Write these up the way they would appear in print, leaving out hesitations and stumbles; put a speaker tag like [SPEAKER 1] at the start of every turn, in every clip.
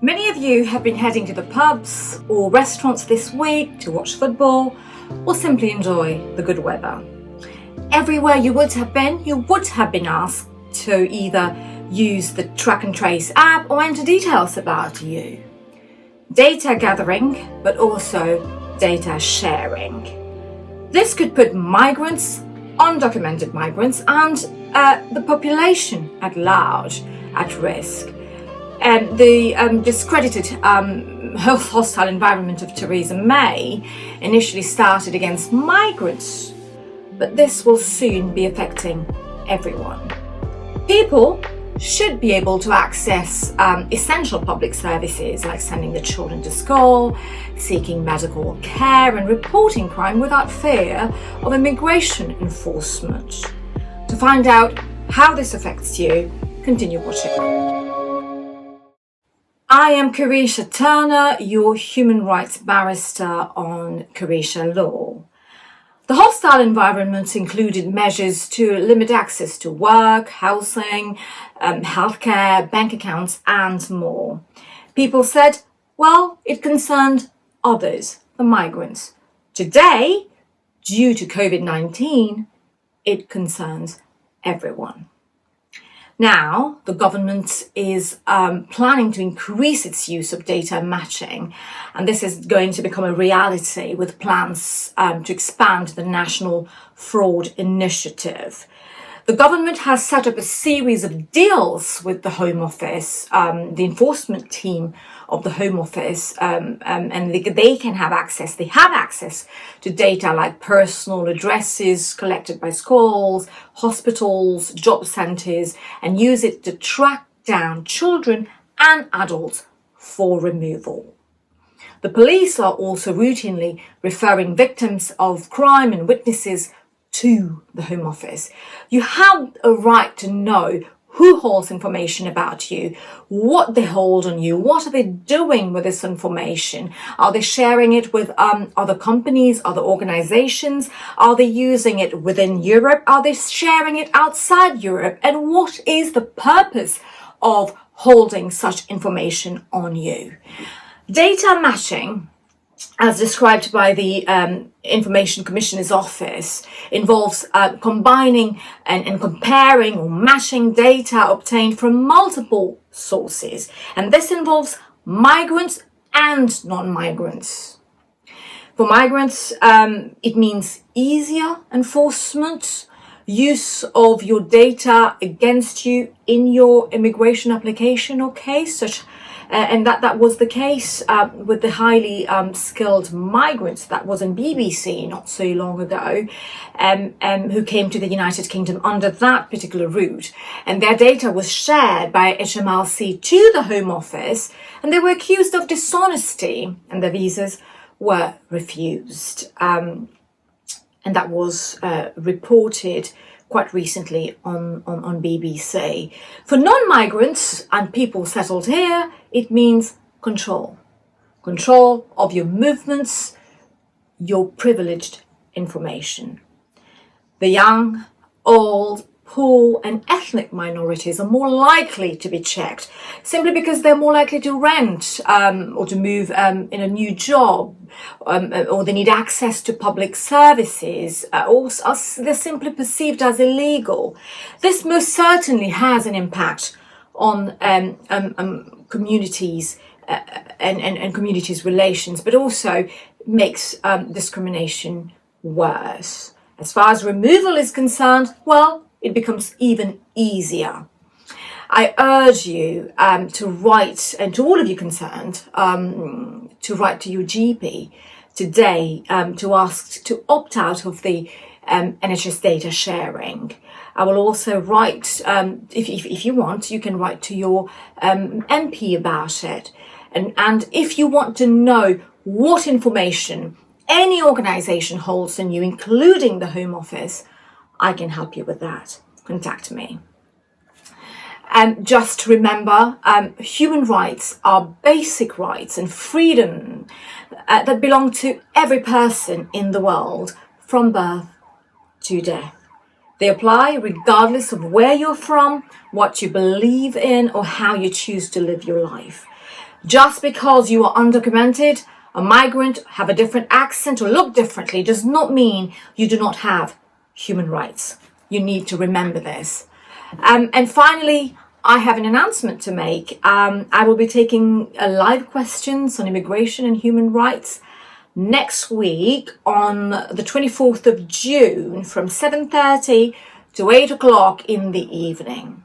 [SPEAKER 1] Many of you have been heading to the pubs or restaurants this week to watch football or simply enjoy the good weather. Everywhere you would have been asked to either use the Track and Trace app or enter details about you. Data gathering, but also data sharing. This could put migrants, undocumented migrants, and the population at large at risk. The discredited hostile environment of Theresa May initially started against migrants, but this will soon be affecting everyone. People should be able to access essential public services like sending their children to school, seeking medical care, and reporting crime without fear of immigration enforcement. To find out how this affects you, continue watching. I am Kareesha Turner, your human rights barrister on Kareesha Law. The hostile environment included measures to limit access to work, housing, healthcare, bank accounts, and more. People said, well, it concerned others, the migrants. Today, due to COVID-19, it concerns everyone. Now, the government is planning to increase its use of data matching, and this is going to become a reality with plans to expand the National Fraud Initiative. The government has set up a series of deals with the Home Office, the enforcement team of the Home Office, and they have access to data like personal addresses collected by schools, hospitals, job centres, and use it to track down children and adults for removal. The police are also routinely referring victims of crime and witnesses to the Home Office. You have a right to know who holds information about you, what they hold on you, what are they doing with this information? Are they sharing it with other companies, other organizations? Are they using it within Europe? Are they sharing it outside Europe? And what is the purpose of holding such information on you? Data matching, as described by the Information Commissioner's Office, involves combining and comparing or matching data obtained from multiple sources. And this involves migrants and non-migrants. For migrants, it means easier enforcement, use of your data against you in your immigration application or case, and that was the case with the highly skilled migrants that was in BBC not so long ago, who came to the United Kingdom under that particular route. And their data was shared by HMRC to the Home Office, and they were accused of dishonesty, and their visas were refused. And that was reported quite recently on BBC. For non-migrants and people settled here, it means control. Control of your movements, your privileged information. The young, old, poor and ethnic minorities are more likely to be checked simply because they're more likely to rent or to move in a new job, or they need access to public services, or they're simply perceived as illegal. This most certainly has an impact on communities and communities' relations, but also makes discrimination worse. As far as removal is concerned, well, it becomes even easier. I urge you to write, and to all of you concerned, to write to your GP today to ask to opt out of the NHS data sharing. I will also write, if you want, you can write to your MP about it. And if you want to know what information any organisation holds on you, including the Home Office, I can help you with that. Contact me. Just remember, human rights are basic rights and freedom that belong to every person in the world from birth to death. They apply regardless of where you're from, what you believe in, or how you choose to live your life. Just because you are undocumented, a migrant, have a different accent, or look differently does not mean you do not have human rights. You need to remember this. And finally, I have an announcement to make. I will be taking live questions on immigration and human rights next week on the 24th of June from 7:30 to 8 o'clock in the evening.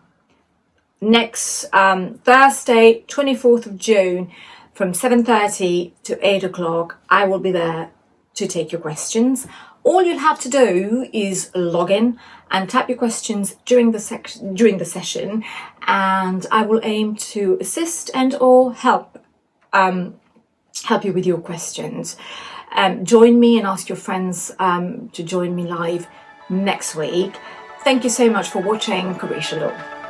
[SPEAKER 1] Next Thursday, 24th of June, from 7:30 to 8 o'clock, I will be there to take your questions. All you'll have to do is log in and type your questions during the session, and I will aim to assist and or help you with your questions. Join me and ask your friends to join me live next week. Thank you so much for watching Kareesha Law.